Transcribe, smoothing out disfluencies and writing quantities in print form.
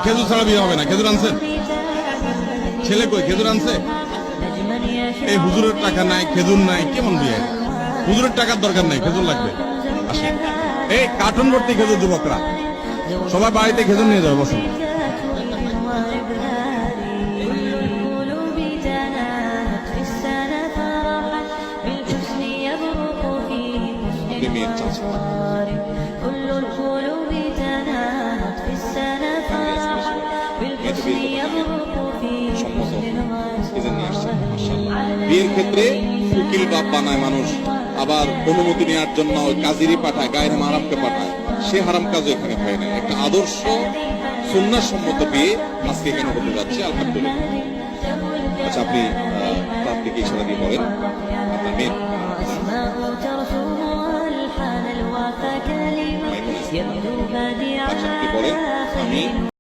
খেজুর ছাড়া বিয়ে হবে না। খেজুর আনছেন? ছেলে কই? খেজুর আনছে? এই হুজুরের টাকা নাই, খেজুর নাই, কেমন বিয়ে? হুজুরের টাকার দরকার নাই, খেজুর লাগবে। আসেন। এই কার্টুন ভর্তি খেজুর, যুবকরা সবাই বাড়িতে খেজুর নিয়ে যাবে, বসুন। বিয়ের ক্ষেত্রে উকিল বাপ বানায় মানুষ, আবার অনুমতি নেওয়ার জন্য ওই কাজেরই পাঠায়, গায়ের হারামকে পাঠায়। সে হারাম কাজও এখানে হয় না। একটা আদর্শ সুন্নাহ সম্মত বিয়ে আজকে এখানে হতে যাচ্ছে, আলহামদুলিল্লাহ। আচ্ছা, আপনি তাবলীগে ইশারা দিয়ে বলেন আপনার মেয়ে। আচ্ছা, আপনি বলেন আমি